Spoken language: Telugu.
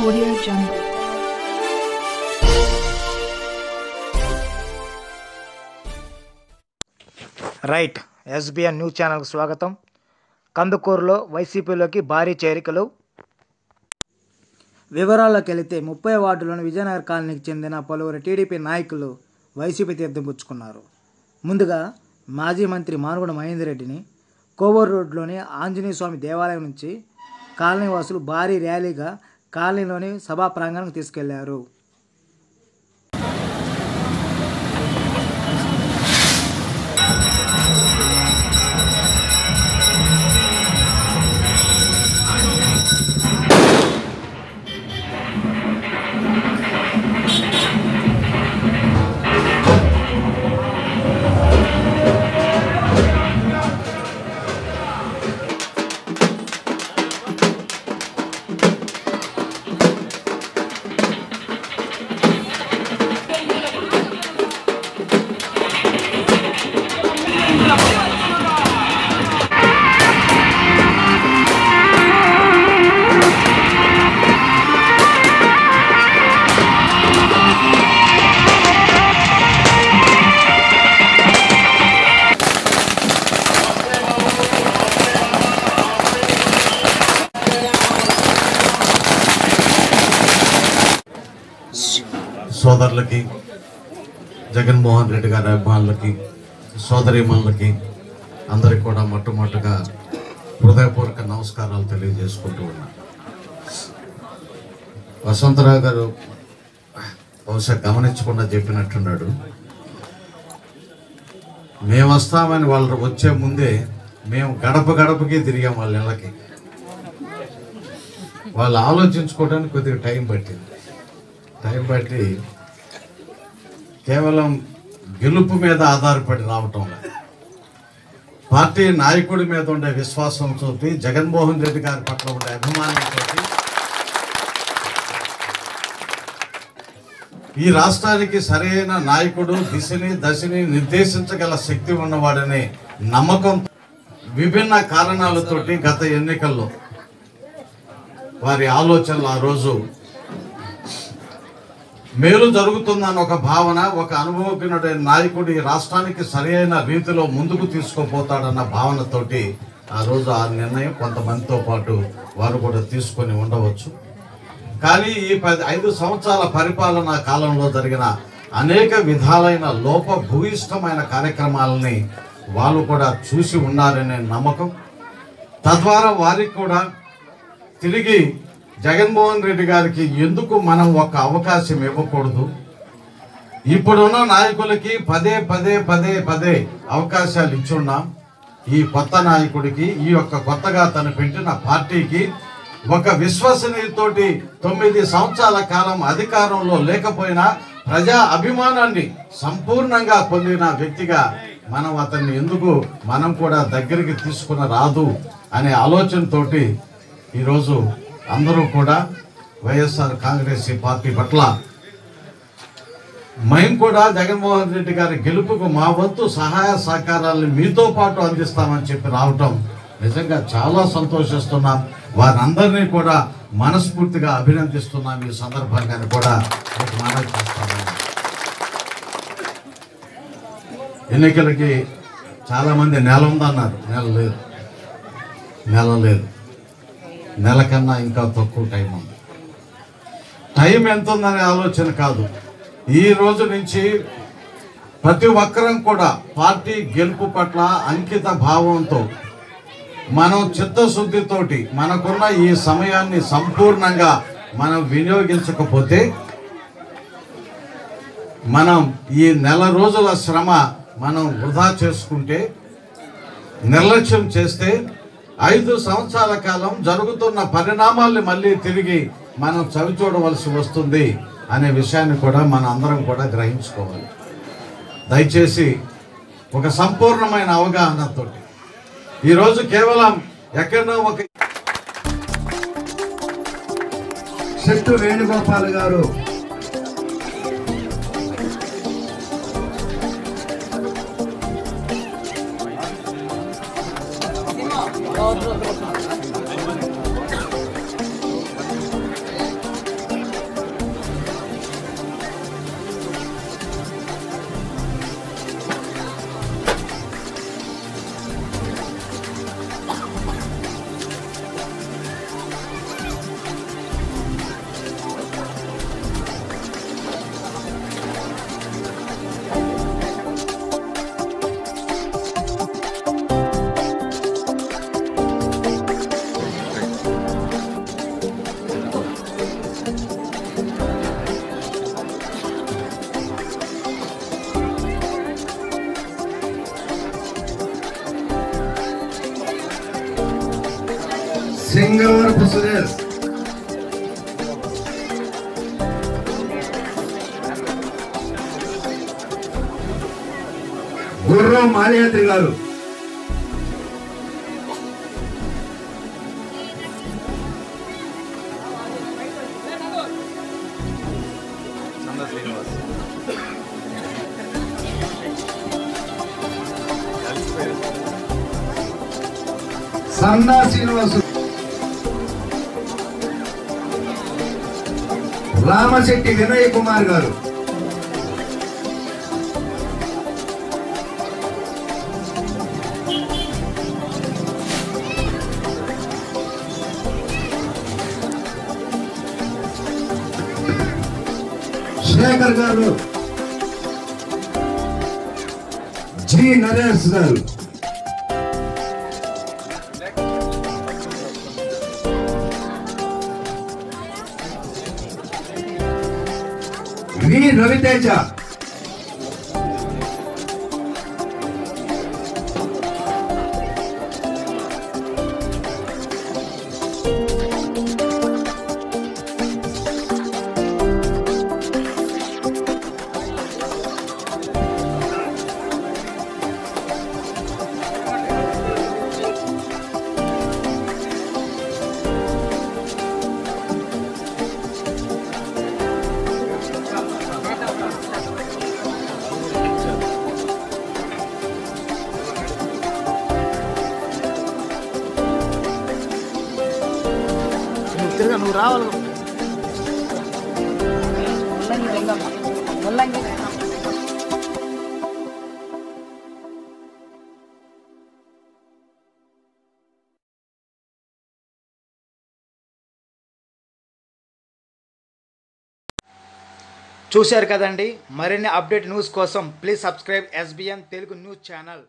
Audio Jungle. Right SBN news ఛానల్కు స్వాగతం. కందుకూరులో వైసీపీలోకి భారీ చేరికలు. వివరాల్లోకి వెళితే 30 వార్డులోని విజయనగర్ కాలనీకి చెందిన పలువురు టీడీపీ నాయకులు వైసీపీ తీర్థం పుచ్చుకున్నారు. ముందుగా మాజీ మంత్రి మానుగుంట మహేందర్ రెడ్డిని కోవూరు రోడ్లోని ఆంజనేయ స్వామి దేవాలయం నుంచి కాలనీ వాసులు భారీ ర్యాలీగా కాలనీలోని సభా ప్రాంగణానికి తీసుకెళ్లారు. సోదరులకి, జగన్మోహన్ రెడ్డి గారి అభిమానులకి, సోదరీమణులకి అందరికి కూడా మొట్టమొదటిగా హృదయపూర్వక నమస్కారాలు తెలియజేసుకుంటూ ఉన్నా. వసంతరావు గారు బహుశా గమనించకుండా చెప్పినట్టున్నాడు. మేము వస్తామని వాళ్ళు వచ్చే ముందే మేము గడప గడపకి తిరిగాం వాళ్ళ ఇళ్ళకి. వాళ్ళు ఆలోచించుకోవడానికి కొద్దిగా టైం పట్టి కేవలం గెలుపు మీద ఆధారపడి రావటం, పార్టీ నాయకుడి మీద ఉండే విశ్వాసంతో, జగన్మోహన్ రెడ్డి గారి పట్ల ఉండే అభిమానంతో ఈ రాష్ట్రానికి సరైన నాయకుడు, దశని నిర్దేశించగల శక్తి ఉన్నవాడనే నమ్మకం, విభిన్న కారణాలతోటి గత ఎన్నికల్లో వారి ఆలోచనలు ఆ రోజు మేలు జరుగుతుందన్న ఒక భావన, ఒక అనుభవజ్ఞుడైన నాయకుడు ఈ రాష్ట్రానికి సరైన రీతిలో ముందుకు తీసుకుపోతాడన్న భావనతోటి ఆ రోజు ఆ నిర్ణయం కొంతమందితో పాటు వారు కూడా తీసుకొని ఉండవచ్చు. కానీ ఈ 5 సంవత్సరాల పరిపాలనా కాలంలో జరిగిన అనేక విధాలైన లోపభూయిష్టమైన కార్యక్రమాలని వాళ్ళు కూడా చూసి ఉన్నారనే నమ్మకం, తద్వారా వారికి కూడా తిరిగి జగన్మోహన్ రెడ్డి గారికి ఎందుకు మనం ఒక అవకాశం ఇవ్వకూడదు, ఇప్పుడున్న నాయకులకి పదే అవకాశాలు ఇచ్చున్నాం, ఈ కొత్త నాయకుడికి, ఈ యొక్క కొత్తగా తను పెట్టిన పార్టీకి ఒక విశ్వసనీయతోటి 9 సంవత్సరాల కాలం అధికారంలో లేకపోయినా ప్రజా అభిమానాన్ని సంపూర్ణంగా పొందిన వ్యక్తిగా మనం అతన్ని ఎందుకు మనం కూడా దగ్గరికి తీసుకుని రాదు అనే ఆలోచనతోటి ఈరోజు అందరూ కూడా వైఎస్ఆర్ కాంగ్రెస్ పార్టీ పట్ల మేము కూడా జగన్మోహన్ రెడ్డి గారి గెలుపుకు మా వంతు సహాయ సహకారాలను మీతో పాటు అందిస్తామని చెప్పి రావటం నిజంగా చాలా సంతోషిస్తున్నాం. వారందరినీ కూడా మనస్ఫూర్తిగా అభినందిస్తున్నాం. ఈ సందర్భంగానే కూడా మనవి చేస్తున్నాం. ఎన్నికలకి చాలామంది నెల ఉందన్నారు. నెల లేదు, నెల కన్నా ఇంకా తక్కువ టైం ఉంది. టైం ఎంత ఉందనే ఆలోచన కాదు, ఈ రోజు నుంచి ప్రతి ఒక్కరం కూడా పార్టీ గెలుపు పట్ల అంకిత భావంతో, మనం చిత్తశుద్ధితోటి మనకున్న ఈ సమయాన్ని సంపూర్ణంగా మనం వినియోగించకపోతే, మనం ఈ నెల రోజుల శ్రమ మనం వృధా చేసుకుంటే, నిర్లక్ష్యం చేస్తే 5 సంవత్సరాల కాలం జరుగుతున్న పరిణామాల్ని మళ్ళీ తిరిగి మనం చవిచూడవలసి వస్తుంది అనే విషయాన్ని కూడా మన అందరం కూడా గ్రహించుకోవాలి. దయచేసి ఒక సంపూర్ణమైన అవగాహనతో ఈరోజు కేవలం ఎక్కడో ఒక శెట్టు వేణుగోపాల్ గారు సింగవరపు సురేష్, గుర్రం మాల్యాద్రి గారు, సందా శ్రీనివాసు, రామశెట్టి వినయ్ కుమార్ గారు, శేఖర్ గారు, జి నరేష్ గారు, వి రవితేజ, నువ్వు రావాలి. చూశారు కదండి. మరిన్ని అప్డేట్ న్యూస్ కోసం please subscribe SBN Telugu news channel.